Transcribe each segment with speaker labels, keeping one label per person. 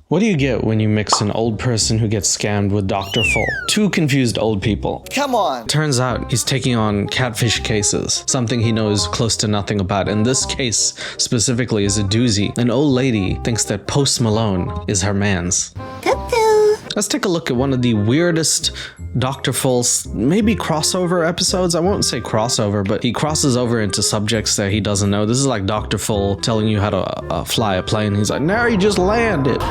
Speaker 1: What do you get when you mix an old person who gets scammed with Dr. Full? Two confused old people.
Speaker 2: Come on.
Speaker 1: Turns out he's taking on catfish cases, something he knows close to nothing about. And this case specifically is a doozy. An old lady thinks that Post Malone is her man's. Let's take a look at one of the weirdest Dr. Full's maybe crossover episodes. I won't say crossover, but he crosses over into subjects that he doesn't know. This is like Dr. Full telling you how to fly a plane. He's like, now you just landed.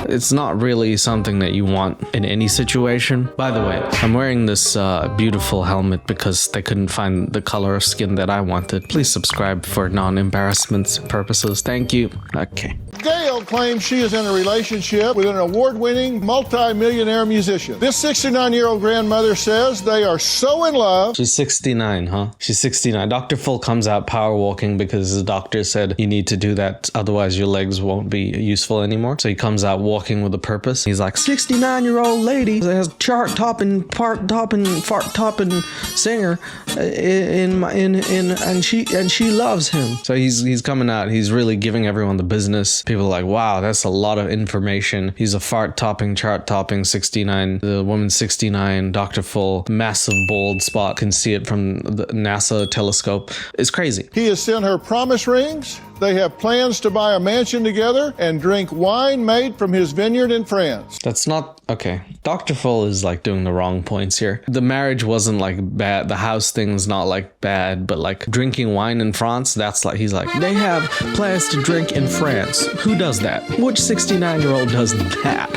Speaker 1: It's not really something that you want in any situation. By the way, I'm wearing this beautiful helmet because they couldn't find the color of skin that I wanted. Please subscribe for non-embarrassment purposes. Thank you. Okay.
Speaker 3: Gail claims she is in a relationship with an award-winning multi-millionaire musician. This 69-year-old grandmother says they are so in love.
Speaker 1: She's 69, huh? She's 69. Dr. Full comes out power walking because the doctor said you need to do that, otherwise your legs won't be useful anymore. So he comes out walking with a purpose. He's like, 69-year-old lady that has chart-topping, part-topping, fart-topping singer and she loves him. So he's coming out. He's really giving everyone the business. People are like, wow, that's a lot of information. He's a fart-topping, chart-topping 69. The woman's 69, Dr. Full, massive bald spot. Can see it from the NASA telescope. It's crazy.
Speaker 3: He has sent her promise rings. They have plans to buy a mansion together and drink wine made from his vineyard in France.
Speaker 1: That's not okay. Dr. Full is like doing the wrong points here. The marriage wasn't like bad. The house thing's not like bad, but like drinking wine in France, that's like, he's like, they have plans to drink in France. Who does that? Which 69-year-old does that?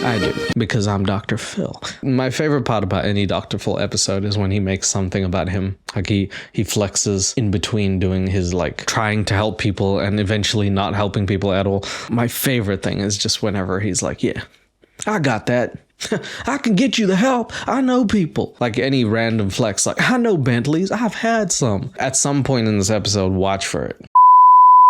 Speaker 1: I do, because I'm Dr. Phil. My favorite part about any Dr. Full episode is when he makes something about him. Like he flexes in between doing his like trying to help people and eventually not helping people at all. My favorite thing is just whenever he's like, yeah, I got that. I can get you the help. I know people. Like any random flex, like I know Bentleys. I've had some. At some point in this episode, watch for it.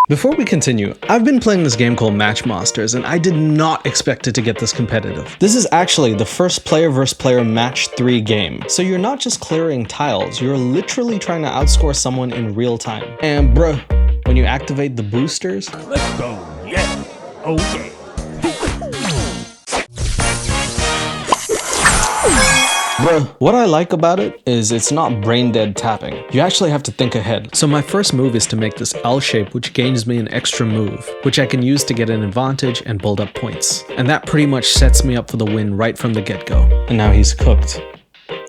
Speaker 1: Before we continue, I've been playing this game called Matchmasters and I did not expect it to get this competitive. This is actually the first player versus player match 3 game. So you're not just clearing tiles, you're literally trying to outscore someone in real time. And bruh, when you activate the boosters,
Speaker 4: Let's go, yeah, oh yeah.
Speaker 1: Bruh, what I like about it is it's not brain dead tapping. You actually have to think ahead. So my first move is to make this L shape, which gains me an extra move, which I can use to get an advantage and build up points. And that pretty much sets me up for the win right from the get-go. And now he's cooked.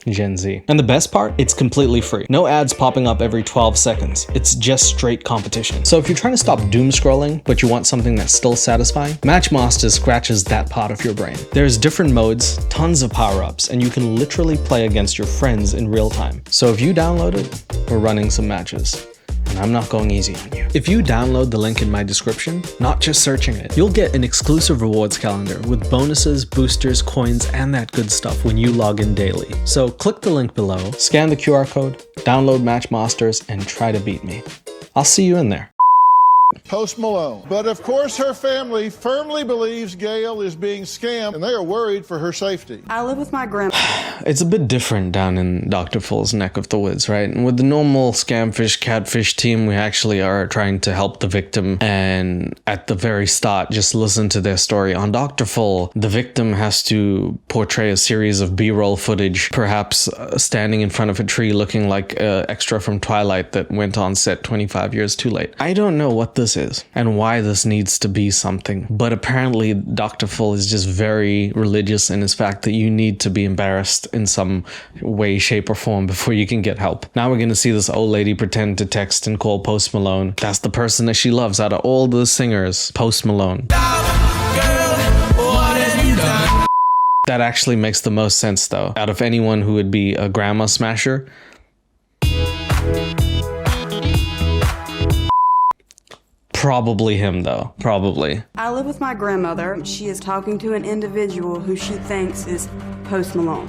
Speaker 1: Gen Z. And the best part, it's completely free. No ads popping up every 12 seconds. It's just straight competition. So if you're trying to stop doom scrolling, but you want something that's still satisfying, Matchmasters scratches that part of your brain. There's different modes, tons of power-ups, and you can literally play against your friends in real time. So if you download it, we're running some matches. And I'm not going easy on you. If you download the link in my description, not just searching it, you'll get an exclusive rewards calendar with bonuses, boosters, coins, and that good stuff when you log in daily. So click the link below, scan the QR code, download Matchmasters, and try to beat me. I'll see you in there.
Speaker 3: Post Malone. But of course, her family firmly believes Gail is being scammed and they are worried for her safety.
Speaker 5: I live with my grandma.
Speaker 1: It's a bit different down in Dr. Full's neck of the woods, right? And with the normal scamfish, catfish team, we actually are trying to help the victim. And at the very start, just listen to their story. On Dr. Full, the victim has to portray a series of B-roll footage, perhaps standing in front of a tree looking like an extra from Twilight that went on set 25 years too late. I don't know what this is and why this needs to be something, but apparently Dr. Full is just very religious in his fact that you need to be embarrassed in some way, shape, or form before you can get help. Now we're gonna see this old lady pretend to text and call Post Malone. That's the person that she loves out of all the singers, Post Malone. That actually makes the most sense though. Out of anyone who would be a grandma smasher, probably him though, probably.
Speaker 5: I live with my grandmother. She is talking to an individual who she thinks is Post Malone.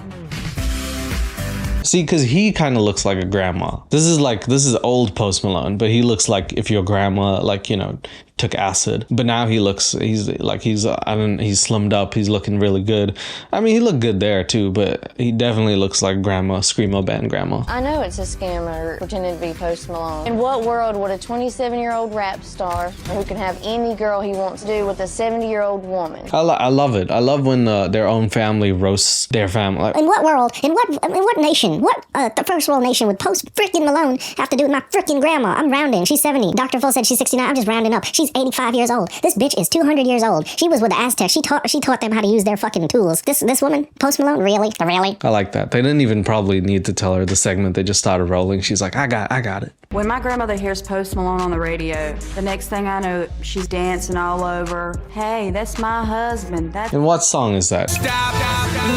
Speaker 1: See, because he kind of looks like a grandma. This is old Post Malone, but he looks like if your grandma, like, you know, took acid. But now he's slimmed up. He's looking really good. I mean, he looked good there too, but he definitely looks like grandma, Screamo band grandma.
Speaker 2: I know it's a scammer pretending to be Post Malone. In what world would a 27-year-old rap star who can have any girl he wants to do with a 70-year-old woman?
Speaker 1: I love it. I love when their own family roasts their family.
Speaker 6: In what world, in what nation, the first world nation would Post freaking Malone have to do with my freaking grandma? I'm rounding. She's 70. Dr. Phil said she's 69. I'm just rounding up. She's 85 years old. This bitch is 200 years old. She was with the Aztecs. She taught them how to use their fucking tools. This woman, Post Malone, really?
Speaker 1: I like that. They didn't even probably need to tell her the segment. They just started rolling. She's like, I got it.
Speaker 5: When my grandmother hears Post Malone on the radio, the next thing I know, she's dancing all over. Hey, that's my husband.
Speaker 1: And what song is that?
Speaker 7: Stop,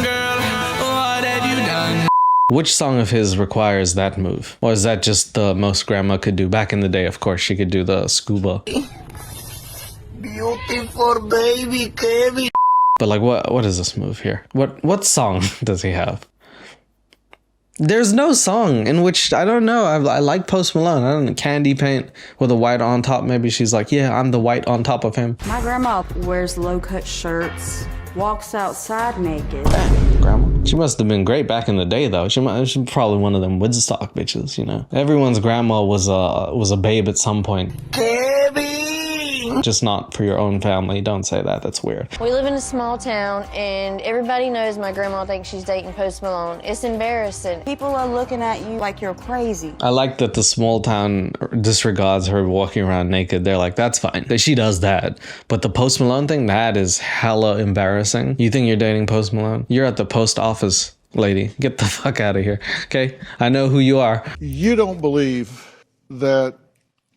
Speaker 7: girl, what have you done?
Speaker 1: Which song of his requires that move? Or is that just the most grandma could do? Back in the day, of course, she could do the scuba.
Speaker 7: Beautiful baby, Kevin.
Speaker 1: But like, what is this move here? What song does he have? There's no song in which, I don't know, I like Post Malone. I don't know, Candy Paint with a white on top. Maybe she's like, yeah, I'm the white on top of him.
Speaker 5: My grandma wears low-cut shirts, walks outside naked.
Speaker 1: Grandma. She must have been great back in the day, though. She's probably one of them Woodstock bitches, you know. Everyone's grandma was a babe at some point.
Speaker 7: Kevin.
Speaker 1: Just not for your own family. Don't say that. That's weird.
Speaker 2: We live in a small town, and everybody knows my grandma thinks she's dating Post Malone. It's embarrassing.
Speaker 5: People are looking at you like you're crazy.
Speaker 1: I like that the small town disregards her walking around naked. They're like, that's fine. She does that. But the Post Malone thing, that is hella embarrassing. You think you're dating Post Malone? You're at the post office, lady. Get the fuck out of here. Okay? I know who you are.
Speaker 3: You don't believe that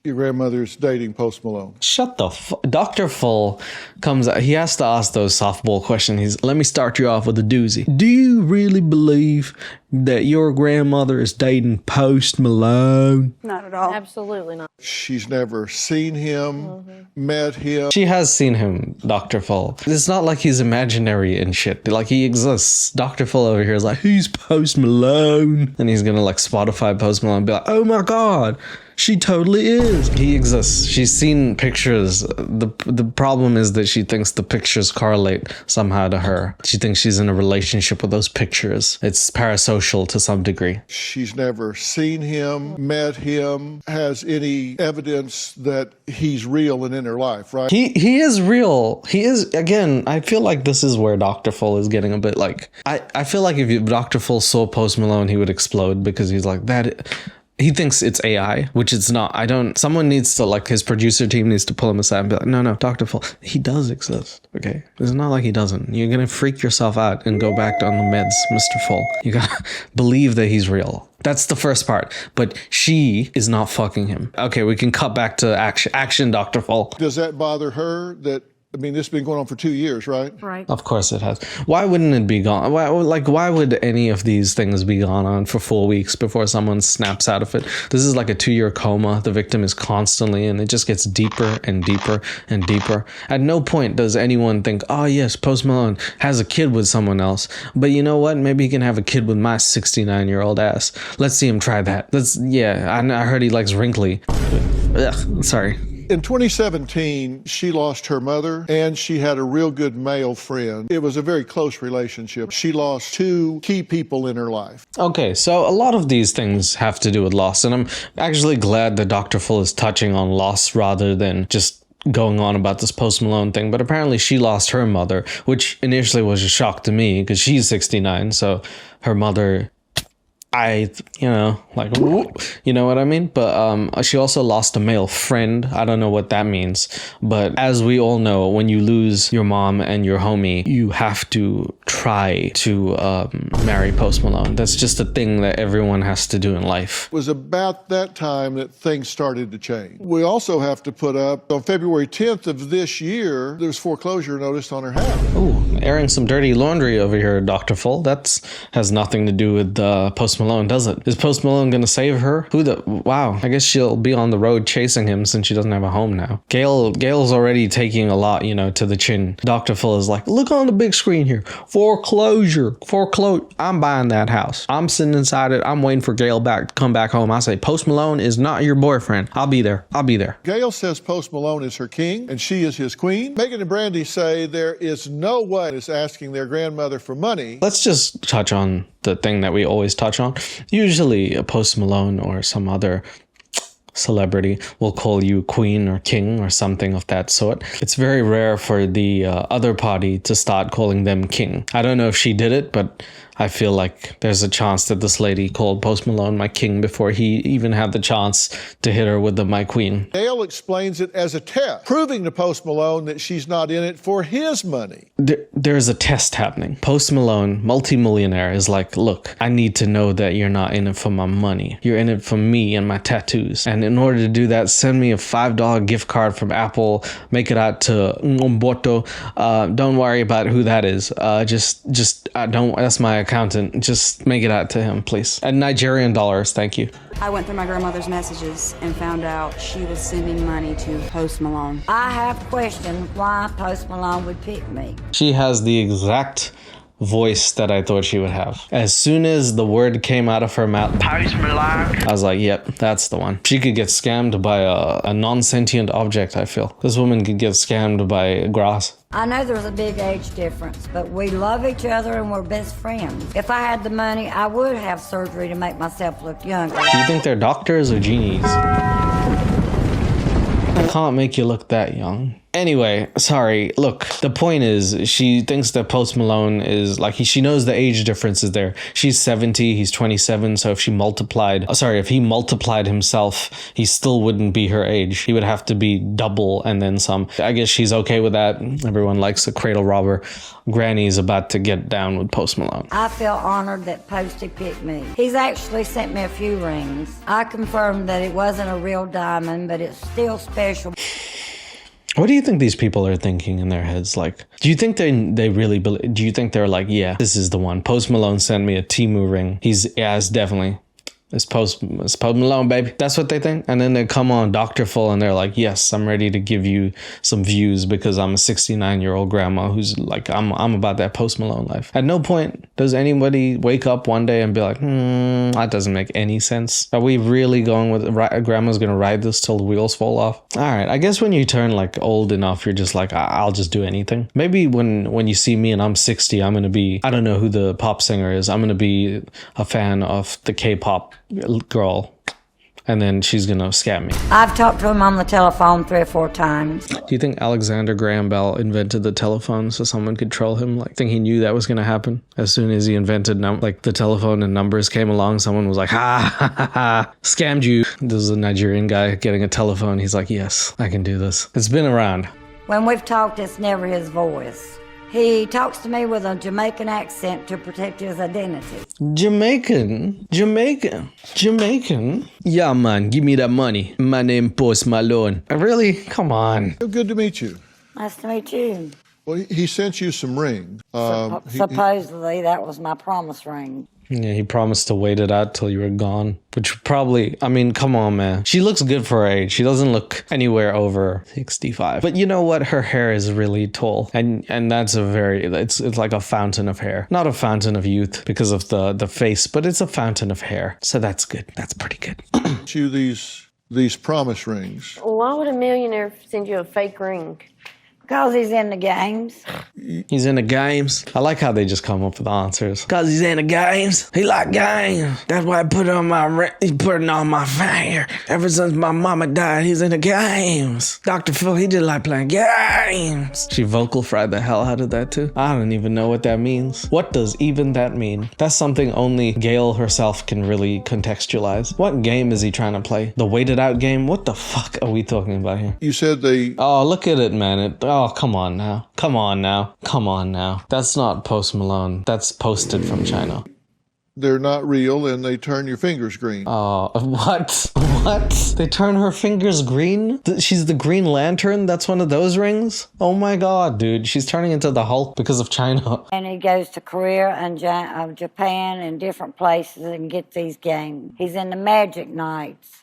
Speaker 3: your grandmother's dating Post Malone.
Speaker 1: Shut the fuck. Dr. Full comes out. He has to ask those softball questions. Let me start you off with a doozy. Do you really believe that your grandmother is dating Post Malone?
Speaker 5: Not at all.
Speaker 2: Absolutely not.
Speaker 3: She's never seen him, met him.
Speaker 1: She has seen him, Dr. Full. It's not like he's imaginary and shit. Like, he exists. Dr. Full over here is like, who's Post Malone? And he's gonna like Spotify Post Malone and be like, oh my god, she totally is. He exists. She's seen pictures. The problem is that she thinks the pictures correlate somehow to her. She thinks she's in a relationship with those pictures. It's parasocial to some degree.
Speaker 3: She's never seen him, met him, has any evidence that he's real and in her life, right?
Speaker 1: He is real. He is, again, I feel like this is where Dr. Full is getting a bit like, I feel like if Dr. Full saw Post Malone, he would explode because he's like, that... He thinks it's AI, which it's not. Someone needs to, like, his producer team needs to pull him aside and be like, no, Dr. Full, he does exist, okay? It's not like he doesn't. You're gonna freak yourself out and go back on the meds, Mr. Full. You gotta believe that he's real. That's the first part. But she is not fucking him. Okay, we can cut back to action, Dr. Full.
Speaker 3: Does that bother her that, I mean, this has been going on for 2 years, right?
Speaker 5: Right.
Speaker 1: Of course it has. Why wouldn't it be gone? Why would any of these things be gone on for 4 weeks before someone snaps out of it? This is like a 2-year coma. The victim is constantly, and it just gets deeper and deeper and deeper. At no point does anyone think, oh yes, Post Malone has a kid with someone else. But you know what? Maybe he can have a kid with my 69-year-old ass. Let's see him try that. I heard he likes wrinkly. Ugh, sorry.
Speaker 3: In 2017, she lost her mother and she had a real good male friend. It was a very close relationship. She lost 2 key people in her life.
Speaker 1: Okay, so a lot of these things have to do with loss, and I'm actually glad that Dr. Full is touching on loss rather than just going on about this Post Malone thing. But apparently she lost her mother, which initially was a shock to me because she's 69, so her mother... you know what I mean? But she also lost a male friend. I don't know what that means. But as we all know, when you lose your mom and your homie, you have to try to marry Post Malone. That's just a thing that everyone has to do in life.
Speaker 3: It was about that time that things started to change. We also have to put up, on February 10th of this year, there's foreclosure notice on her house.
Speaker 1: Ooh, airing some dirty laundry over here, Dr. Full. That has nothing to do with Post Malone, does it? Is Post Malone gonna save her? Wow, I guess she'll be on the road chasing him since she doesn't have a home now. Gail's already taking a lot, to the chin. Dr. Phil is like, look on the big screen here. Foreclosure. I'm buying that house. I'm sitting inside it. I'm waiting for Gail to come back home. I say, Post Malone is not your boyfriend. I'll be there.
Speaker 3: Gail says Post Malone is her king and she is his queen. Megan and Brandy say there is no way it's asking their grandmother for money.
Speaker 1: Let's just touch on the thing that we always touch on. Usually a Post Malone or some other celebrity will call you queen or king or something of that sort. It's very rare for the other party to start calling them king. I don't know if she did it, but I feel like there's a chance that this lady called Post Malone my king before he even had the chance to hit her with the my queen.
Speaker 3: Gail explains it as a test, proving to Post Malone that she's not in it for his money.
Speaker 1: There's a test happening. Post Malone, multimillionaire, is like, look, I need to know that you're not in it for my money. You're in it for me and my tattoos. And in order to do that, send me a $5 gift card from Apple. Make it out to Mboto. Don't worry about who that is. That's my accountant. Just make it out to him, please. And Nigerian dollars, thank you.
Speaker 5: I went through my grandmother's messages and found out she was sending money to Post Malone.
Speaker 8: I have questioned why Post Malone would pick me.
Speaker 1: She has the exact voice that I thought she would have. As soon as the word came out of her mouth,
Speaker 7: Post Malone.
Speaker 1: I was like, yep, that's the one. She could get scammed by a non-sentient object, I feel. This woman could get scammed by grass.
Speaker 8: I know there's a big age difference, but we love each other and we're best friends. If I had the money, I would have surgery to make myself look younger.
Speaker 1: Do you think they're doctors or genies? I can't make you look that young. Anyway, sorry. Look, the point is, she thinks that Post Malone is like, she knows the age difference is there. She's 70, he's 27. So if he multiplied himself, he still wouldn't be her age. He would have to be double and then some. I guess she's okay with that. Everyone likes a cradle robber. Granny's about to get down with Post Malone.
Speaker 8: I feel honored that Posty picked me. He's actually sent me a few rings. I confirmed that it wasn't a real diamond, but it's still special.
Speaker 1: What do you think these people are thinking in their heads? Like, do you think they really believe? Do you think they're like, yeah, this is the one? Post Malone sent me a Temu ring. It's definitely. It's Post Malone, baby. That's what they think. And then they come on Dr. Phil and they're like, yes, I'm ready to give you some views because I'm a 69-year-old grandma who's like, I'm about that Post Malone life. At no point does anybody wake up one day and be like, that doesn't make any sense. Are we really going with grandma's going to ride this till the wheels fall off? All right. I guess when you turn like old enough, you're just like, I'll just do anything. Maybe when you see me and I'm 60, I'm going to be, I don't know who the pop singer is. I'm going to be a fan of the K-pop girl, and then she's gonna scam me.
Speaker 8: I've talked to him on the telephone 3 or 4 times.
Speaker 1: Do you think Alexander Graham Bell invented the telephone so someone could troll him? Like, think he knew that was gonna happen? As soon as he invented the telephone and numbers came along, someone was like, ha, scammed you. This is a Nigerian guy getting a telephone. He's like, yes, I can do this. It's been around.
Speaker 8: When we've talked, it's never his voice. He talks to me with a Jamaican accent to protect his identity.
Speaker 1: Jamaican? Yeah, man, give me that money. My name Post Malone. Really? Come on.
Speaker 3: Good to meet you.
Speaker 8: Nice to meet you.
Speaker 3: Well, he sent you some rings.
Speaker 8: Supposedly, that was my promise ring.
Speaker 1: Yeah, he promised to wait it out till you were gone. Which probably, I mean, come on, man. She looks good for her age. She doesn't look anywhere over 65. But you know what? Her hair is really tall. And that's it's like a fountain of hair. Not a fountain of youth because of the face, but it's a fountain of hair. So that's good. That's pretty good.
Speaker 3: You these promise rings.
Speaker 2: Why would a millionaire send you a fake ring?
Speaker 8: Because he's in the games.
Speaker 1: He's in the games. I like how they just come up with answers. Because he's in the games. He like games. That's why I put it on he's putting on my finger. Ever since my mama died, he's in the games. Dr. Phil, he just like playing games. She vocal fried the hell out of that too. I don't even know what that means. What does even that mean? That's something only Gail herself can really contextualize. What game is he trying to play? The waited out game? What the fuck are we talking about here?
Speaker 3: You said they...
Speaker 1: Oh, look at it, man. Oh, come on now. Come on now. Come on now. That's not Post Malone. That's posted from China.
Speaker 3: they're not real and they turn your fingers green.
Speaker 1: What? What? They turn her fingers green? She's the Green Lantern? That's one of those rings? Oh my god, dude. She's turning into the Hulk because of China.
Speaker 8: And he goes to Korea and Japan and different places and gets these games. He's in the Magic Nights.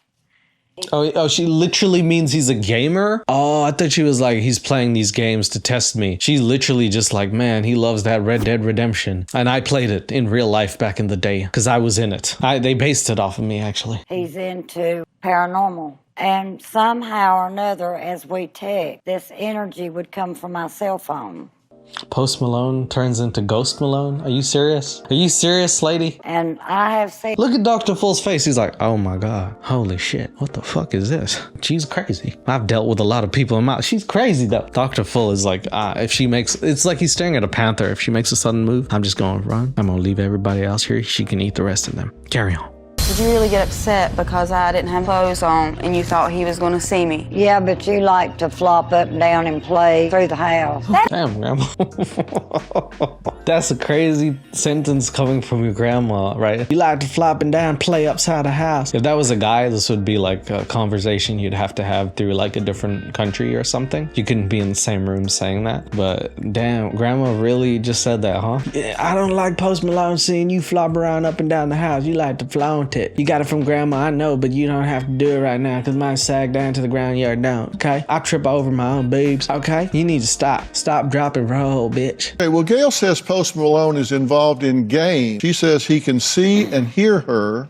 Speaker 1: Oh, she literally means he's a gamer? Oh, I thought she was like, he's playing these games to test me. She's literally just like, man, he loves that Red Dead Redemption. And I played it in real life back in the day because I was in it. They based it off of me, actually.
Speaker 8: He's into paranormal. And somehow or another, as we text, this energy would come from my cell phone.
Speaker 1: Post Malone turns into Ghost Malone? Are you serious? Are you serious, lady?
Speaker 8: And I have seen...
Speaker 1: Look at Dr. Full's face. He's like, oh my god. Holy shit. What the fuck is this? She's crazy. I've dealt with a lot of people in my... She's crazy though. Dr. Full is like, if she makes... It's like he's staring at a panther. If she makes a sudden move, I'm just going to run. I'm going to leave everybody else here. She can eat the rest of them. Carry on.
Speaker 5: Did you really get upset because I didn't have clothes on and you thought he was going to see me?
Speaker 8: Yeah, but you like to flop up and down and play through the house.
Speaker 1: Damn, Grandma. That's a crazy sentence coming from your grandma, right? You like to flop and down, play upside the house. If that was a guy, this would be like a conversation you'd have to have through like a different country or something. You couldn't be in the same room saying that. But damn, Grandma really just said that, huh? Yeah, I don't like Post Malone seeing you flop around up and down the house. You like to flaunt it. You got it from Grandma, I know, but you don't have to do it right now because mine sag down to the ground, you don't, okay? I trip over my own boobs, okay? You need to stop. Stop, drop, and roll, bitch.
Speaker 3: Okay, well, Gail says Post Malone is involved in games. She says he can see and hear her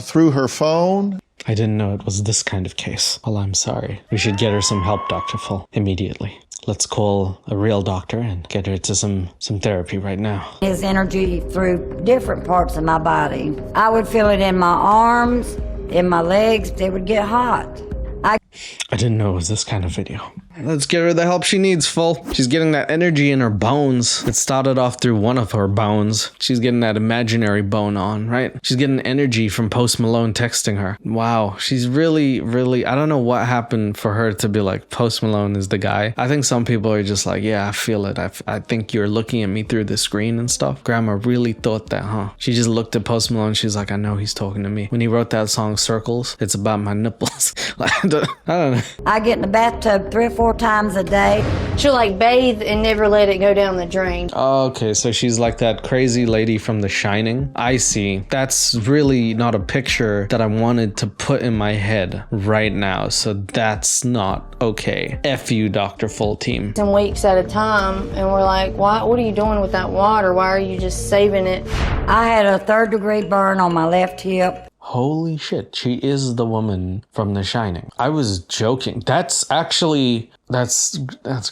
Speaker 3: through her phone.
Speaker 1: I didn't know it was this kind of case. Well, I'm sorry. We should get her some help, Dr. Full, immediately. Let's call a real doctor and get her to some therapy right now.
Speaker 8: His energy through different parts of my body. I would feel it in my arms, in my legs. They would get hot.
Speaker 1: I didn't know it was this kind of video. Let's get her the help she needs, Full. She's getting that energy in her bones. It started off through one of her bones. She's getting that imaginary bone on, right? She's getting energy from Post Malone texting her. Wow, she's really, I don't know what happened for her to be like, Post Malone is the guy. I think some people are just like, yeah, I feel it. I think you're looking at me through the screen and stuff. Grandma really thought that, huh? She just looked at Post Malone. She's like, I know he's talking to me. When he wrote that song, Circles, it's about my nipples. I don't know.
Speaker 8: I get in the bathtub 3 or 4 times a day.
Speaker 2: She'll like bathe and never let it go down the drain.
Speaker 1: Okay, so she's like that crazy lady from The Shining. I see. That's really not a picture that I wanted to put in my head right now, so that's not okay. F you, Dr. Full team.
Speaker 2: Some weeks at a time, and we're like, what are you doing with that water? Why are you just saving it?
Speaker 8: I had a 3rd-degree burn on my left hip.
Speaker 1: Holy shit, she is the woman from The Shining. I was joking. That's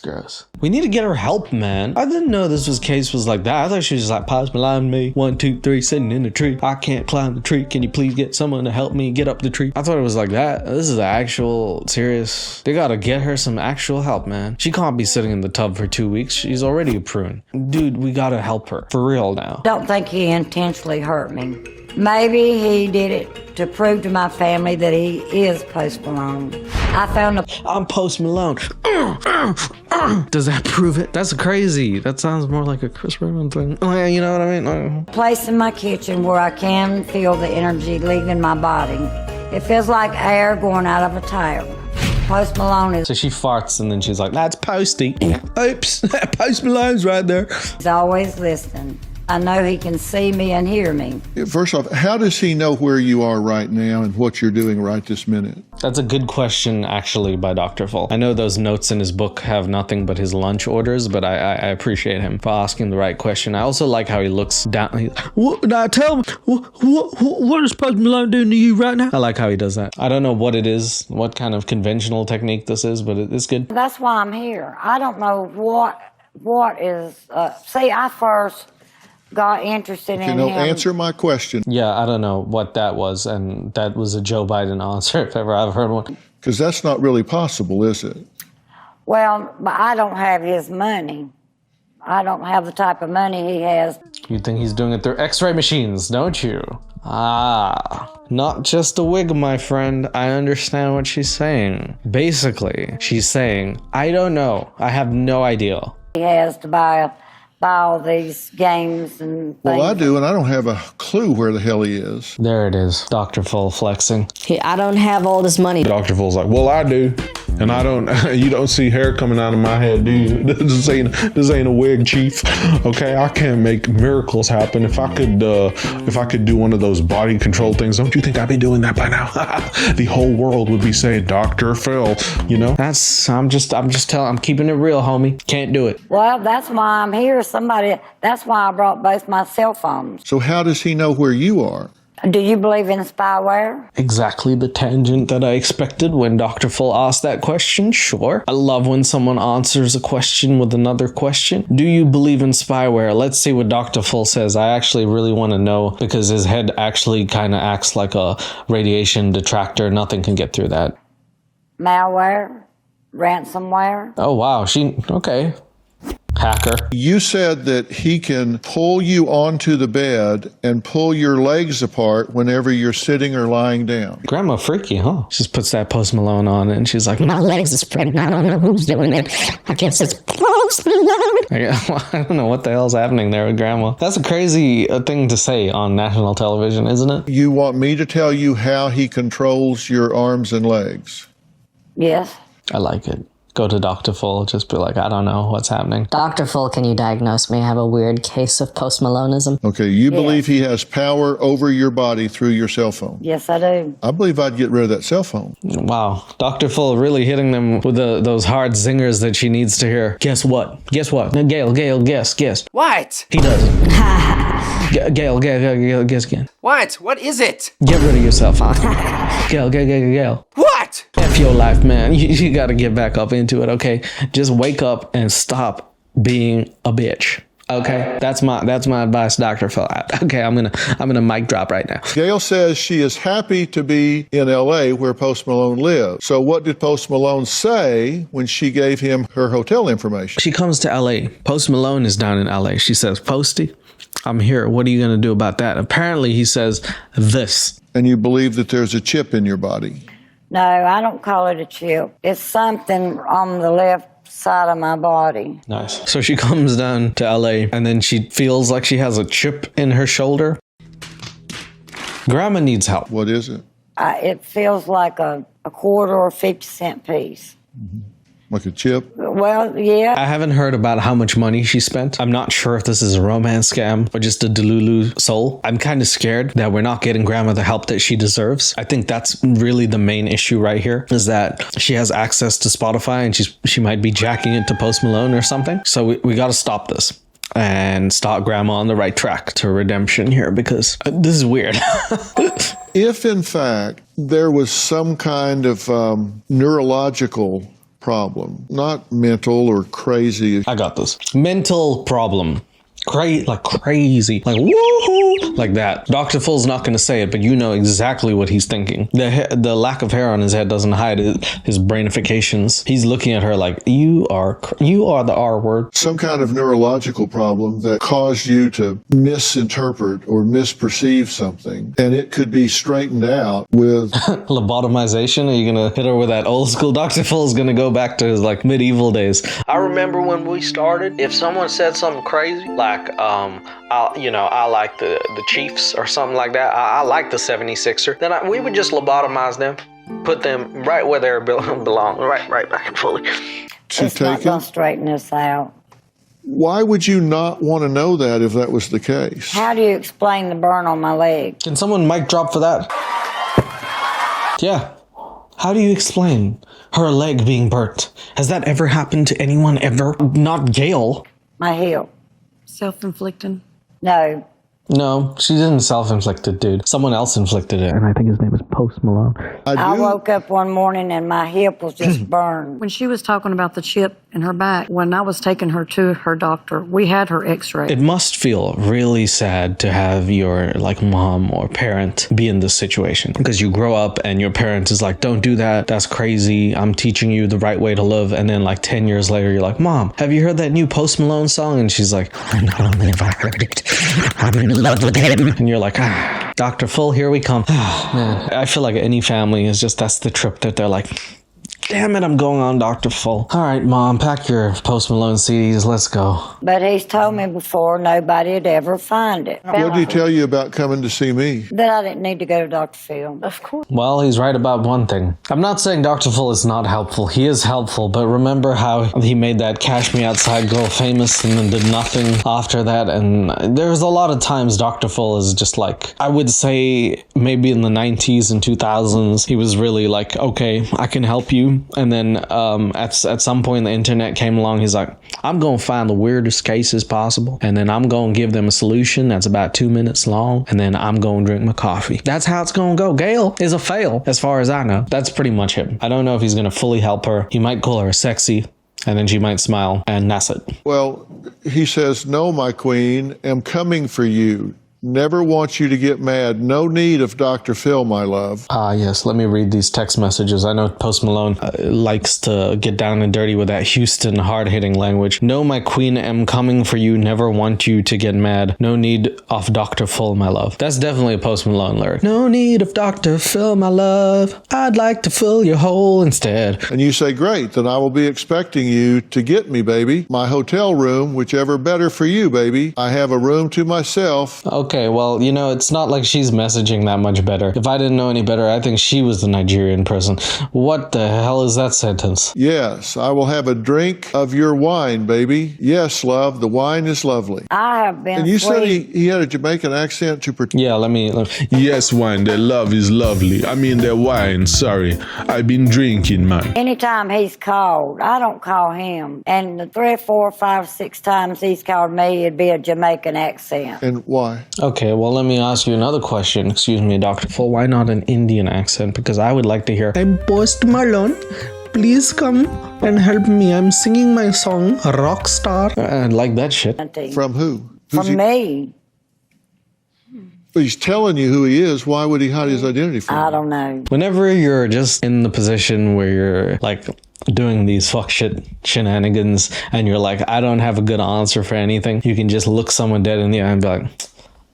Speaker 1: gross. We need to get her help, man. I didn't know this case was like that. I thought she was just like, Post Malone me, 1, 2, 3, sitting in the tree. I can't climb the tree. Can you please get someone to help me get up the tree? I thought it was like that. This is actual serious. They gotta get her some actual help, man. She can't be sitting in the tub for 2 weeks. She's already a prune. Dude, we gotta help her. For real now.
Speaker 8: Don't think he intentionally hurt me. Maybe he did it to prove to my family that he is Post Malone.
Speaker 1: I'm Post Malone. Does that prove it? That's crazy. That sounds more like a Chris Redmond thing. Oh, yeah, you know what I mean?
Speaker 8: Place in my kitchen where I can feel the energy leaving my body. It feels like air going out of a tire. Post Malone is...
Speaker 1: So she farts and then she's like, that's Posty. Oops, Post Malone's right there.
Speaker 8: He's always listening. I know he can see me and hear me.
Speaker 3: First off, how does he know where you are right now and what you're doing right this minute?
Speaker 1: That's a good question, actually, by Dr. Full. I know those notes in his book have nothing but his lunch orders, but I appreciate him for asking the right question. I also like how he looks down. Now tell me, what is Post Malone doing to you right now? I like how he does that. I don't know what it is, what kind of conventional technique this is, but it's good.
Speaker 8: That's why I'm here. I don't know what is... see, I first... got interested in him.
Speaker 3: Answer my question.
Speaker 1: Yeah, I don't know what that was, and that was a Joe Biden answer if ever I've heard one.
Speaker 3: Because that's not really possible, is it?
Speaker 8: Well, but I don't have his money. I don't have the type of money he has.
Speaker 1: You think he's doing it through x-ray machines, don't you? Not just a wig, my friend. I understand what she's saying. Basically, she's saying, I don't know. I have no idea.
Speaker 8: He has to buy by all these games and things.
Speaker 3: Well, I do, and I don't have a clue where the hell he is.
Speaker 1: There it is. Dr. Full flexing.
Speaker 9: I don't have all this money.
Speaker 10: Dr. Full's like, well, I do. And I don't, you don't see hair coming out of my head, do you? This ain't a wig, chief. Okay, I can't make miracles happen. If I could do one of those body control things, don't you think I'd be doing that by now? The whole world would be saying, Dr. Phil, you know?
Speaker 1: I'm keeping it real, homie. Can't do it.
Speaker 8: Well, that's why I'm here. That's why I brought both my cell phones.
Speaker 3: So how does he know where you are?
Speaker 8: Do you believe in spyware?
Speaker 1: Exactly the tangent that I expected when Dr. Full asked that question. Sure. I love when someone answers a question with another question. Do you believe in spyware? Let's see what Dr. Full says. I actually really want to know because his head actually kind of acts like a radiation detractor. Nothing can get through that.
Speaker 8: Malware? Ransomware?
Speaker 1: Oh, wow. Okay. Hacker.
Speaker 3: You said that he can pull you onto the bed and pull your legs apart whenever you're sitting or lying down.
Speaker 1: Grandma freaky, huh? She just puts that Post Malone on and she's like,
Speaker 6: My legs are spreading. I don't know who's doing it. I guess it's Post Malone.
Speaker 1: I don't know what the hell's happening there with Grandma. That's a crazy thing to say on national television, isn't it?
Speaker 3: You want me to tell you how he controls your arms and legs?
Speaker 8: Yes.
Speaker 1: I like it. Go to Dr. Full, just be like, I don't know what's happening.
Speaker 9: Dr. Full, can you diagnose me? I have a weird case of Post Maloneism.
Speaker 3: Okay, you believe he has power over your body through your cell phone?
Speaker 8: Yes, I do.
Speaker 3: I believe I'd get rid of that cell phone.
Speaker 1: Wow. Dr. Full really hitting them with those hard zingers that she needs to hear. Guess what? Guess what? Gail, guess.
Speaker 7: What?
Speaker 1: He doesn't. Gail, guess again.
Speaker 7: What? What is it?
Speaker 1: Get rid of yourself, huh? Gail.
Speaker 7: What?
Speaker 1: F your life, man. You gotta get back up into it, okay? Just wake up and stop being a bitch. Okay? That's my advice, Dr. Phil. Okay, I'm gonna mic drop right now.
Speaker 3: Gail says she is happy to be in LA where Post Malone lives. So what did Post Malone say when she gave him her hotel information?
Speaker 1: She comes to LA. Post Malone is down in LA. She says, Posty, I'm here. What are you gonna do about that? Apparently he says this.
Speaker 3: And you believe that there's a chip in your body?
Speaker 8: No, I don't call it a chip. It's something on the left side of my body.
Speaker 1: Nice. So she comes down to LA and then she feels like she has a chip in her shoulder. Grandma needs help.
Speaker 3: What is it?
Speaker 8: It feels like a quarter or 50-cent piece.
Speaker 3: Mm-hmm. Like a chip?
Speaker 8: Well, yeah.
Speaker 1: I haven't heard about how much money she spent. I'm not sure if this is a romance scam or just a Delulu soul. I'm kind of scared that we're not getting Grandma the help that she deserves. I think that's really the main issue right here, is that she has access to Spotify and she might be jacking it to Post Malone or something. So we got to stop this and start Grandma on the right track to redemption here, because this is weird.
Speaker 3: If in fact there was some kind of neurological problem, not mental or crazy.
Speaker 1: I got this. Mental problem. Crazy. Like, woohoo! Like that. Dr. Full's not going to say it, but you know exactly what he's thinking. The lack of hair on his head doesn't hide his brainifications. He's looking at her like, you are the R word.
Speaker 3: Some kind of neurological problem that caused you to misinterpret or misperceive something. And it could be straightened out with
Speaker 1: lobotomization. Are you going to hit her with that old school? Dr. Full's going to go back to his like medieval days. I remember when we started, if someone said something crazy, like, I like the Chiefs or something like that. I like the 76er. Then we would just lobotomize them, put them right where they belong, right back and fully.
Speaker 8: It's not going to straighten us out.
Speaker 3: Why would you not want to know that if that was the case?
Speaker 8: How do you explain the burn on my leg?
Speaker 1: Can someone mic drop for that? Yeah. How do you explain her leg being burnt? Has that ever happened to anyone ever? Not Gail.
Speaker 8: My heel.
Speaker 5: Self-inflicted?
Speaker 1: No, she didn't self-inflict it, dude. Someone else inflicted it, and I think his name is Post Malone.
Speaker 8: I woke up one morning and my hip was just burned.
Speaker 5: When she was talking about the chip in her back, when I was taking her to her doctor, we had her x-ray.
Speaker 1: It must feel really sad to have your like mom or parent be in this situation, because you grow up and your parent is like, don't do that, that's crazy, I'm teaching you the right way to live. And then like 10 years later, you're like, Mom, have you heard that new Post Malone song? And she's like, not only have I heard it, I'm in love with him. And you're like, Dr. Full, here we come. Man, I feel like any family is just, that's the trip that they're like, Damn it, I'm going on Dr. Phil. All right, Mom, pack your Post Malone CDs. Let's go.
Speaker 8: But he's told me before nobody would ever find it.
Speaker 3: What did he tell you about coming to see me?
Speaker 8: That I didn't need to go to Dr. Phil. Of course.
Speaker 1: Well, he's right about one thing. I'm not saying Dr. Phil is not helpful. He is helpful, but remember how he made that Cash Me Outside girl famous and then did nothing after that? And there's a lot of times Dr. Phil is just like, I would say maybe in the 90s and 2000s, he was really like, okay, I can help you. And then at some point the internet came along. He's like, I'm going to find the weirdest cases possible. And then I'm going to give them a solution that's about 2 minutes long. And then I'm going to drink my coffee. That's how it's going to go. Gail is a fail as far as I know. That's pretty much him. I don't know if he's going to fully help her. He might call her sexy. And then she might smile. And that's it.
Speaker 3: Well, he says, no, my queen, am coming for you. Never want you to get mad. No need of Dr. Phil, my love.
Speaker 1: Yes. Let me read these text messages. I know Post Malone likes to get down and dirty with that Houston hard-hitting language. No, my queen, am coming for you. Never want you to get mad. No need of Dr. Phil, my love. That's definitely a Post Malone lyric. No need of Dr. Phil, my love. I'd like to fill your hole instead.
Speaker 3: And you say, great, then I will be expecting you to get me, baby. My hotel room, whichever better for you, baby. I have a room to myself.
Speaker 1: Okay, well, you know, it's not like she's messaging that much better. If I didn't know any better, I think she was the Nigerian person. What the hell is that sentence?
Speaker 3: Yes, I will have a drink of your wine, baby. Yes, love, the wine is lovely.
Speaker 8: I have been
Speaker 3: And you said he had a Jamaican accent to pretend.
Speaker 1: Yeah, let me.
Speaker 10: Yes, wine, their love is lovely. I mean, their wine, sorry. I've been drinking, man.
Speaker 8: Anytime he's called, I don't call him. And the 3, 4, 5, 6 times he's called me, it'd be a Jamaican accent.
Speaker 3: And why?
Speaker 1: Okay, well, let me ask you another question. Excuse me, Dr. Phil. Why not an Indian accent? Because I would like to hear, I'm Post Malone. Please come and help me. I'm singing my song, Rockstar. I like that shit.
Speaker 3: From who?
Speaker 8: From me.
Speaker 3: He's telling you who he is. Why would he hide his identity from you?
Speaker 8: I don't know.
Speaker 1: Whenever you're just in the position where you're like doing these fuck shit shenanigans and you're like, I don't have a good answer for anything, you can just look someone dead in the eye and be like,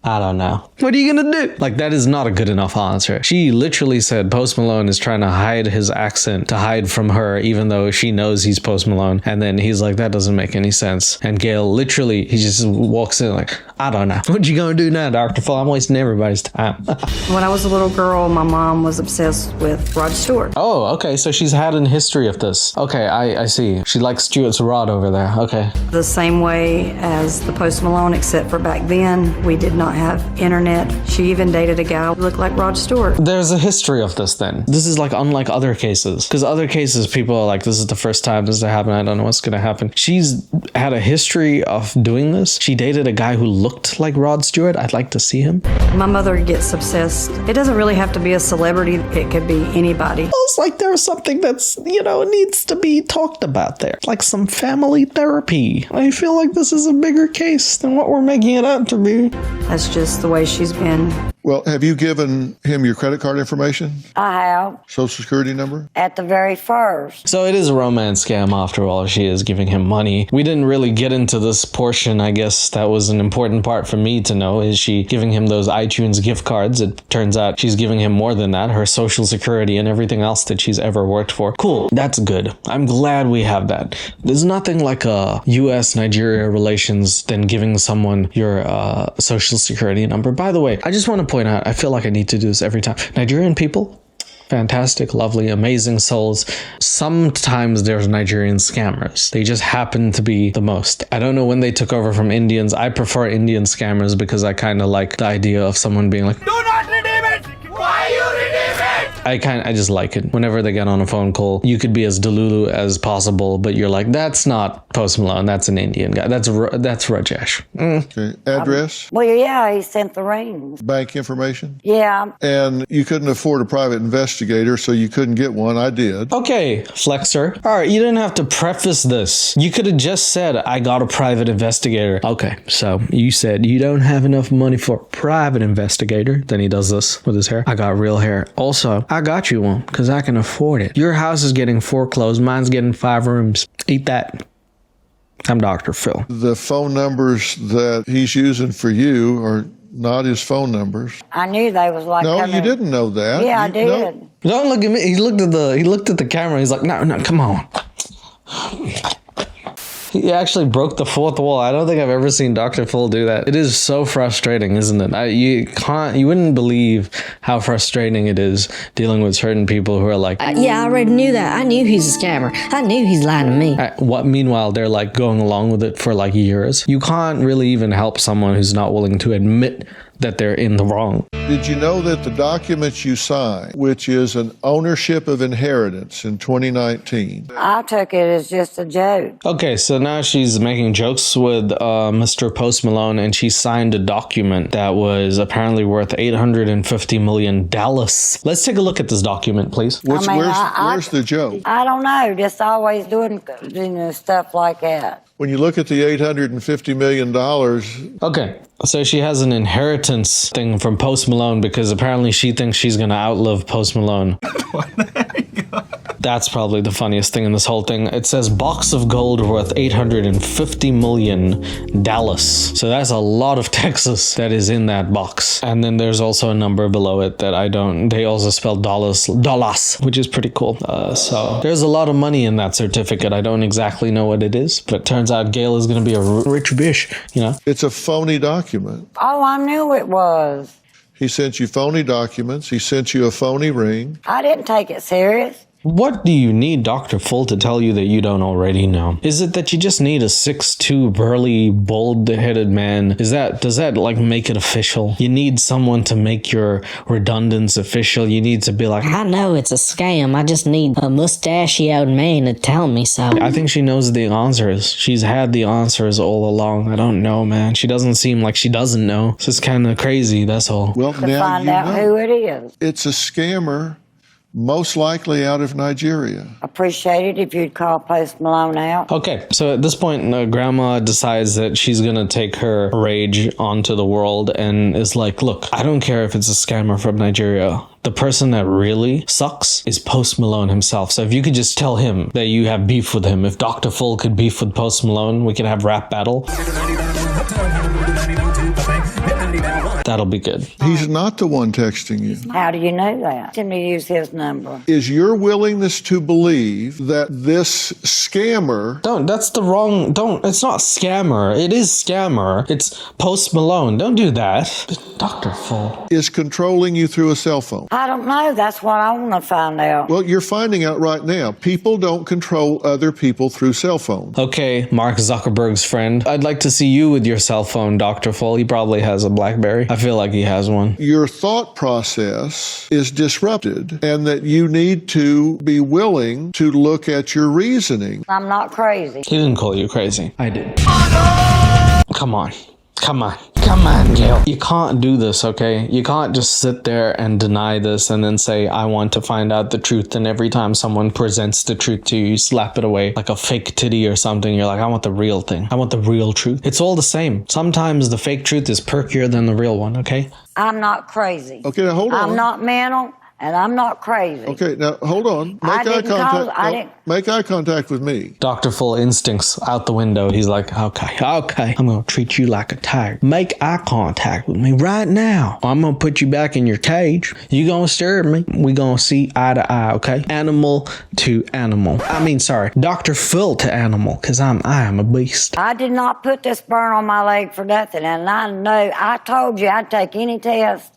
Speaker 1: I don't know. What are you gonna do? Like, that is not a good enough answer. She literally said Post Malone is trying to hide his accent to hide from her, even though she knows he's Post Malone. And then he's like, that doesn't make any sense. And Gail literally, he just walks in like, I don't know. What you gonna do now, Dr. Phil? I'm wasting everybody's time.
Speaker 5: When I was a little girl, my mom was obsessed with Rod Stewart.
Speaker 1: Oh, okay. So she's had an history of this. Okay, I see. She likes Stewart's Rod over there. Okay.
Speaker 5: The same way as the Post Malone, except for back then, we did not have internet. She even dated a guy who looked like Rod Stewart.
Speaker 1: There's a history of this then. This is like unlike other cases. Because other cases, people are like, this is the first time this has happened. I don't know what's going to happen. She's had a history of doing this. She dated a guy who looked like Rod Stewart. I'd like to see him.
Speaker 5: My mother gets obsessed. It doesn't really have to be a celebrity. It could be anybody.
Speaker 1: It's like there's something that's, you know, needs to be talked about there. Like some family therapy. I feel like this is a bigger case than what we're making it out to be.
Speaker 5: That's just the way she's been.
Speaker 3: Well, have you given him your credit card information?
Speaker 8: I have.
Speaker 3: Social security number?
Speaker 8: At the very first.
Speaker 1: So it is a romance scam after all. She is giving him money. We didn't really get into this portion. I guess that was an important part for me to know. Is she giving him those iTunes gift cards? It turns out she's giving him more than that. Her social security and everything else that she's ever worked for. Cool. That's good. I'm glad we have that. There's nothing like a US-Nigeria relations than giving someone your social security number. By the way, I just want to point out, I feel like I need to do this every time. Nigerian people, fantastic, lovely, amazing souls. Sometimes there's Nigerian scammers. They just happen to be the most. I don't know when they took over from Indians. I prefer Indian scammers because I kind of like the idea of someone being like,
Speaker 4: Do not redeem it! Why you redeem it?
Speaker 1: I just like it. Whenever they get on a phone call, you could be as delulu as possible, but you're like, that's not Post Malone. That's an Indian guy. That's Rajesh.
Speaker 3: Okay. Address?
Speaker 8: Well, yeah, he sent the rings.
Speaker 3: Bank information?
Speaker 8: Yeah.
Speaker 3: And you couldn't afford a private investigator, so you couldn't get one. I did.
Speaker 1: Okay, Flexer. All right, you didn't have to preface this. You could have just said, I got a private investigator. Okay, so you said you don't have enough money for a private investigator. Then he does this with his hair. I got real hair. Also, I got you one because I can afford it. Your house is getting foreclosed. Mine's getting 5 rooms. Eat that. I'm Dr. Phil.
Speaker 3: The phone numbers that he's using for you are not his phone numbers.
Speaker 8: I knew they was like.
Speaker 3: No, you didn't know that.
Speaker 8: Yeah, I
Speaker 3: You-
Speaker 8: did.
Speaker 3: no.
Speaker 1: Don't look at me. He looked at the camera. He's like, no, come on. He actually broke the fourth wall. I don't think I've ever seen Dr. Phil do that. It is so frustrating, isn't it? You wouldn't believe how frustrating it is dealing with certain people who are like,
Speaker 9: Yeah, I already knew that. I knew he's a scammer. I knew he's lying to me.
Speaker 1: what? Meanwhile, they're like going along with it for like years. You can't really even help someone who's not willing to admit that they're in the wrong.
Speaker 3: Did you know that the documents you signed, which is an ownership of inheritance in 2019,
Speaker 8: I took it as just a joke.
Speaker 1: Okay, so now she's making jokes with Mr. Post Malone, and she signed a document that was apparently worth $850 million. Let's take a look at this document, please.
Speaker 3: where's the joke?
Speaker 8: I don't know. Just always doing stuff like that.
Speaker 3: When you look at the $850 million,
Speaker 1: Okay, so she has an inheritance thing from Post Malone because apparently she thinks she's going to outlive Post Malone. That's probably the funniest thing in this whole thing. It says box of gold worth $850 million. So that's a lot of Texas that is in that box. And then there's also a number below it that they also spell dollars, which is pretty cool. So there's a lot of money in that certificate. I don't exactly know what it is, but it turns out Gail is going to be a rich bitch, you know?
Speaker 3: it's a phony document.
Speaker 8: Oh, I knew it was.
Speaker 3: He sent you phony documents. He sent you a phony ring.
Speaker 8: I didn't take it serious.
Speaker 1: What do you need Dr. Full to tell you that you don't already know? Is it that you just need a 6'2", burly, bald-headed man? Does that like make it official? You need someone to make your redundance official. You need to be like,
Speaker 9: I know it's a scam. I just need a mustachioed man to tell me so.
Speaker 1: I think she knows the answers. She's had the answers all along. I don't know, man. She doesn't seem like she doesn't know. It's just kind of crazy, that's all.
Speaker 3: Well,
Speaker 8: To
Speaker 3: now
Speaker 8: find
Speaker 3: you
Speaker 8: out
Speaker 3: know.
Speaker 8: who it is.
Speaker 3: It's a scammer, most likely out of Nigeria.
Speaker 8: Appreciate it if you'd call Post Malone out.
Speaker 1: Okay, so at this point, Grandma decides that she's gonna take her rage onto the world and is like, look, I don't care if it's a scammer from Nigeria. The person that really sucks is Post Malone himself. So if you could just tell him that you have beef with him, if Dr. Full could beef with Post Malone, we could have rap battle. That'll be good.
Speaker 3: He's not the one texting you.
Speaker 8: How do you know that? Can we use his number?
Speaker 3: Is your willingness to believe that this scammer
Speaker 1: It's not scammer. It is scammer. It's Post Malone. Don't do that. Dr. Full.
Speaker 3: is controlling you through a cell phone?
Speaker 8: I don't know. That's what I want to find out.
Speaker 3: Well, you're finding out right now. People don't control other people through cell phones.
Speaker 1: Okay, Mark Zuckerberg's friend. I'd like to see you with your cell phone, Dr. Full. He probably has a BlackBerry. I feel like he has one.
Speaker 3: Your thought process is disrupted, and that you need to be willing to look at your reasoning.
Speaker 8: I'm not crazy.
Speaker 1: He didn't call you crazy. I did. Come on. Come on, Gail. You can't do this, okay? You can't just sit there and deny this and then say, I want to find out the truth. And every time someone presents the truth to you, you slap it away like a fake titty or something. You're like, I want the real thing. I want the real truth. It's all the same. Sometimes the fake truth is perkier than the real one, okay?
Speaker 8: I'm not crazy.
Speaker 3: Okay, now hold on.
Speaker 8: I'm not mental, and I'm not crazy.
Speaker 3: Okay, now hold on. Make eye contact with me.
Speaker 1: Dr. Full instincts out the window. He's like, okay, I'm going to treat you like a tiger. Make eye contact with me right now. I'm going to put you back in your cage. You going to stare at me. We going to see eye to eye, okay? Animal to animal. Dr. Full to animal, because I am a beast.
Speaker 8: I did not put this burn on my leg for nothing, and I know, I told you I'd take any test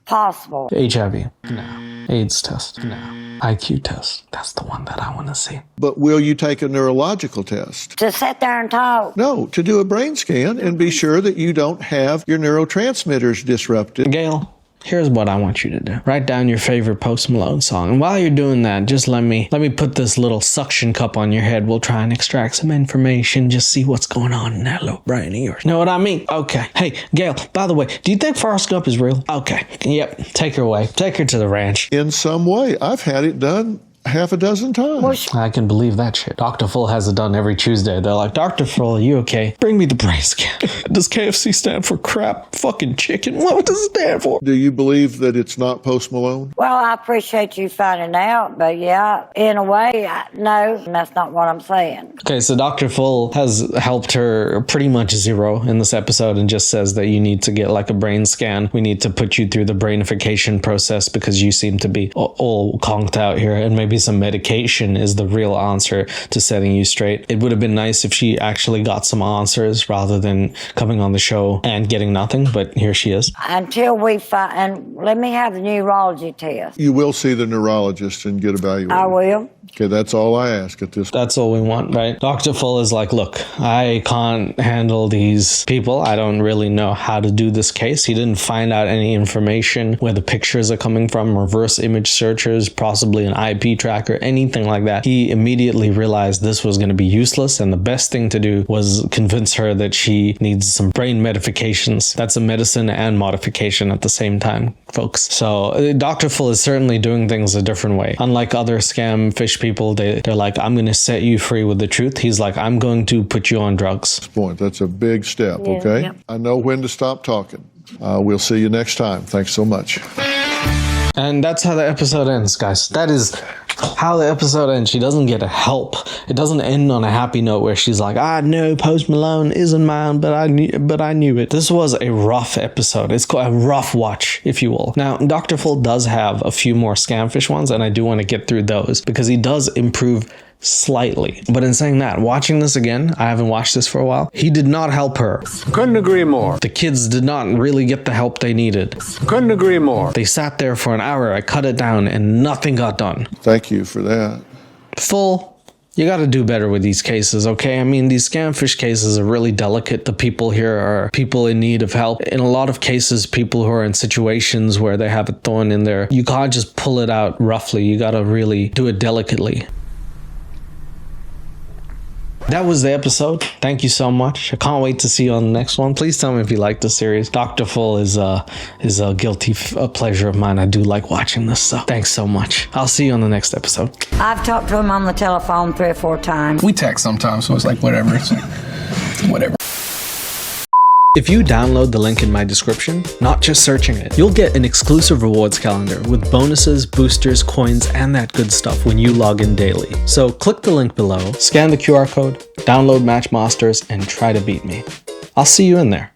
Speaker 8: possible.
Speaker 1: HIV? No. AIDS test? No. IQ test? That's the one that I want to see.
Speaker 3: But will you take a neurological test?
Speaker 8: To sit there and talk.
Speaker 3: No, to do a brain scan and be sure that you don't have your neurotransmitters disrupted.
Speaker 1: Gail, here's what I want you to do. Write down your favorite Post Malone song. And while you're doing that, just let me put this little suction cup on your head. We'll try and extract some information, just see what's going on in that little brain of yours. Know what I mean? Okay. Hey, Gail, by the way, do you think Forrest Gump is real? Okay. Yep. Take her away. Take her to the ranch.
Speaker 3: In some way. I've had it done half a dozen times.
Speaker 1: I can believe that shit. Dr. Full has it done every Tuesday. They're like, Dr. Full, are you okay? Bring me the brain scan. Does KFC stand for crap fucking chicken? What does it stand for?
Speaker 3: Do you believe that it's not Post Malone?
Speaker 8: Well, I appreciate you finding out, but yeah, in a way, no, that's not what I'm saying.
Speaker 1: Okay, so Dr. Full has helped her pretty much zero in this episode and just says that you need to get like a brain scan. We need to put you through the brainification process because you seem to be all conked out here, and maybe some medication is the real answer to setting you straight. It would have been nice if she actually got some answers rather than coming on the show and getting nothing, but here she is.
Speaker 8: Until we find, and let me have the neurology test.
Speaker 3: You will see the neurologist and get evaluated.
Speaker 8: I will.
Speaker 3: Okay, that's all I ask at this point.
Speaker 1: That's all we want, right? Dr. Full is like, look, I can't handle these people. I don't really know how to do this case. He didn't find out any information where the pictures are coming from, reverse image searchers, possibly an IP tracker, anything like that. He immediately realized this was going to be useless, and the best thing to do was convince her that she needs some brain modifications. That's a medicine and modification at the same time, folks. So Dr. Full is certainly doing things a different way. Unlike other scam fish people, they're like, I'm going to set you free with the truth. He's like, I'm going to put you on drugs.
Speaker 3: That's a big step, okay?
Speaker 8: Yep.
Speaker 3: I know when to stop talking. We'll see you next time. Thanks so much.
Speaker 1: And that's how the episode ends, guys. That is how the episode ends. She doesn't get help. It doesn't end on a happy note where she's like, no, Post Malone isn't mine, but I knew it. This was a rough episode. It's called a rough watch, if you will. Now, Dr. Full does have a few more scamfish ones, and I do want to get through those because he does improve slightly. But in saying that, watching this again, I haven't watched this for a while, he did not help her.
Speaker 11: Couldn't agree more.
Speaker 1: The kids did not really get the help they needed.
Speaker 11: Couldn't agree more.
Speaker 1: They sat there for an hour, I cut it down, and nothing got done.
Speaker 3: Thank you for that.
Speaker 1: Full, you got to do better with these cases, okay? I mean, these scamfish cases are really delicate. The people here are people in need of help. In a lot of cases, people who are in situations where they have a thorn in there, you can't just pull it out roughly. You got to really do it delicately. That was the episode. Thank you so much. I can't wait to see you on the next one. Please tell me if you like the series. Dr. Full is a guilty pleasure of mine. I do like watching this, so thanks so much. I'll see you on the next episode.
Speaker 8: I've talked to him on the telephone 3 or 4 times.
Speaker 7: We text sometimes, so it's like whatever. It's like, whatever.
Speaker 1: If you download the link in my description, not just searching it, you'll get an exclusive rewards calendar with bonuses, boosters, coins, and that good stuff when you log in daily. So click the link below, scan the QR code, download Matchmasters, and try to beat me. I'll see you in there.